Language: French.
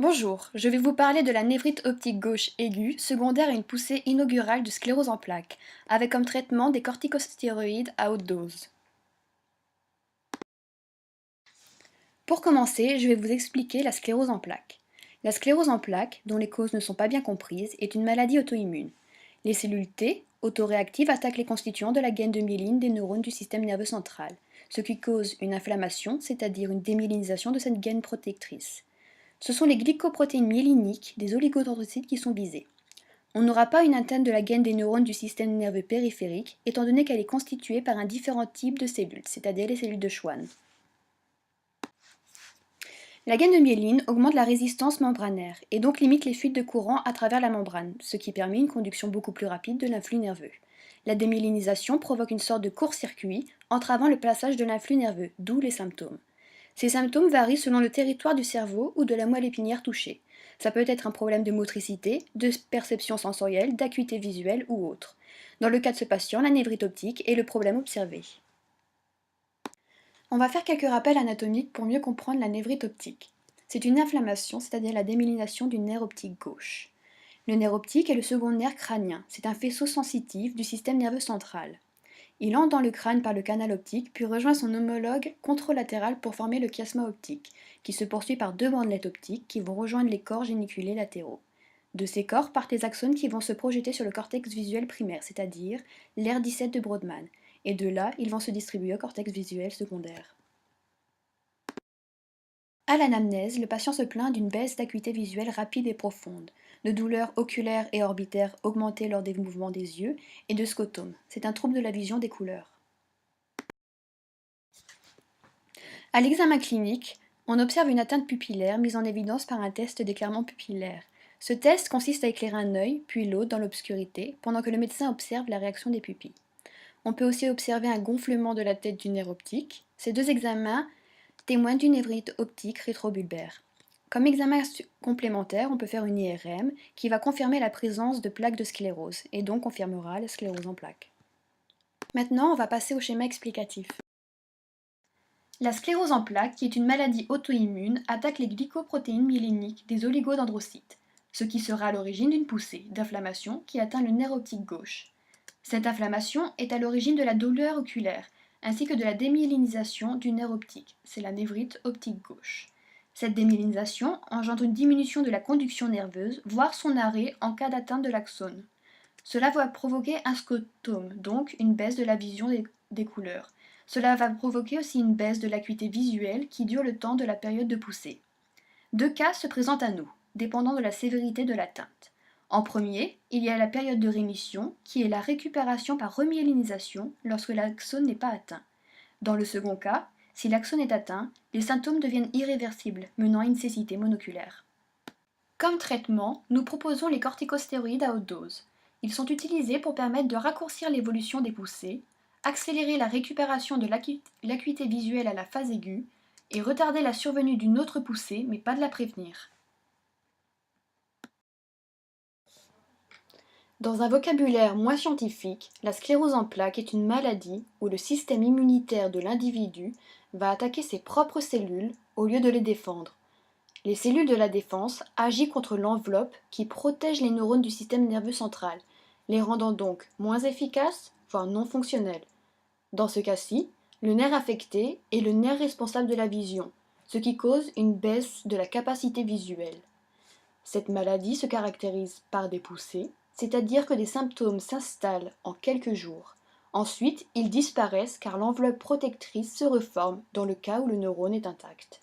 Bonjour, je vais vous parler de la névrite optique gauche aiguë, secondaire à une poussée inaugurale de sclérose en plaques, avec comme traitement des corticostéroïdes à haute dose. Pour commencer, je vais vous expliquer la sclérose en plaques. La sclérose en plaques, dont les causes ne sont pas bien comprises, est une maladie auto-immune. Les cellules T, autoréactives, attaquent les constituants de la gaine de myéline des neurones du système nerveux central, ce qui cause une inflammation, c'est-à-dire une démyélinisation de cette gaine protectrice. Ce sont les glycoprotéines myéliniques des oligodendrocytes qui sont visées. On n'aura pas une atteinte de la gaine des neurones du système nerveux périphérique, étant donné qu'elle est constituée par un différent type de cellules, c'est-à-dire les cellules de Schwann. La gaine de myéline augmente la résistance membranaire et donc limite les fuites de courant à travers la membrane, ce qui permet une conduction beaucoup plus rapide de l'influx nerveux. La démyélinisation provoque une sorte de court-circuit entravant le passage de l'influx nerveux, d'où les symptômes. Ces symptômes varient selon le territoire du cerveau ou de la moelle épinière touchée. Ça peut être un problème de motricité, de perception sensorielle, d'acuité visuelle ou autre. Dans le cas de ce patient, la névrite optique est le problème observé. On va faire quelques rappels anatomiques pour mieux comprendre la névrite optique. C'est une inflammation, c'est-à-dire la démyélinisation du nerf optique gauche. Le nerf optique est le second nerf crânien, c'est un faisceau sensitif du système nerveux central. Il entre dans le crâne par le canal optique, puis rejoint son homologue contralatéral pour former le chiasma optique, qui se poursuit par deux bandelettes optiques qui vont rejoindre les corps géniculés latéraux. De ces corps partent les axones qui vont se projeter sur le cortex visuel primaire, c'est-à-dire l'aire 17 de Brodmann, et de là, ils vont se distribuer au cortex visuel secondaire. À l'anamnèse, le patient se plaint d'une baisse d'acuité visuelle rapide et profonde, de douleurs oculaires et orbitaires augmentées lors des mouvements des yeux et de scotome. C'est un trouble de la vision des couleurs. À l'examen clinique, on observe une atteinte pupillaire mise en évidence par un test d'éclairement pupillaire. Ce test consiste à éclairer un œil, puis l'autre dans l'obscurité, pendant que le médecin observe la réaction des pupilles. On peut aussi observer un gonflement de la tête du nerf optique. Ces deux examens témoignent d'une névrite optique rétrobulbaire. Comme examen complémentaire, on peut faire une IRM qui va confirmer la présence de plaques de sclérose et donc confirmera la sclérose en plaques. Maintenant, on va passer au schéma explicatif. La sclérose en plaques, qui est une maladie auto-immune, attaque les glycoprotéines myéliniques des oligodendrocytes, ce qui sera à l'origine d'une poussée d'inflammation qui atteint le nerf optique gauche. Cette inflammation est à l'origine de la douleur oculaire, ainsi que de la démyélinisation du nerf optique, c'est la névrite optique gauche. Cette démyélinisation engendre une diminution de la conduction nerveuse, voire son arrêt en cas d'atteinte de l'axone. Cela va provoquer un scotome, donc une baisse de la vision des couleurs. Cela va provoquer aussi une baisse de l'acuité visuelle qui dure le temps de la période de poussée. Deux cas se présentent à nous, dépendant de la sévérité de l'atteinte. En premier, il y a la période de rémission, qui est la récupération par remyélinisation lorsque l'axone n'est pas atteint. Dans le second cas, si l'axone est atteint, les symptômes deviennent irréversibles, menant à une cécité monoculaire. Comme traitement, nous proposons les corticostéroïdes à haute dose. Ils sont utilisés pour permettre de raccourcir l'évolution des poussées, accélérer la récupération de l'acuité visuelle à la phase aiguë et retarder la survenue d'une autre poussée, mais pas de la prévenir. Dans un vocabulaire moins scientifique, la sclérose en plaques est une maladie où le système immunitaire de l'individu va attaquer ses propres cellules au lieu de les défendre. Les cellules de la défense agissent contre l'enveloppe qui protège les neurones du système nerveux central, les rendant donc moins efficaces, voire non fonctionnels. Dans ce cas-ci, le nerf affecté est le nerf responsable de la vision, ce qui cause une baisse de la capacité visuelle. Cette maladie se caractérise par des poussées, c'est-à-dire que des symptômes s'installent en quelques jours. Ensuite, ils disparaissent car l'enveloppe protectrice se reforme dans le cas où le neurone est intact.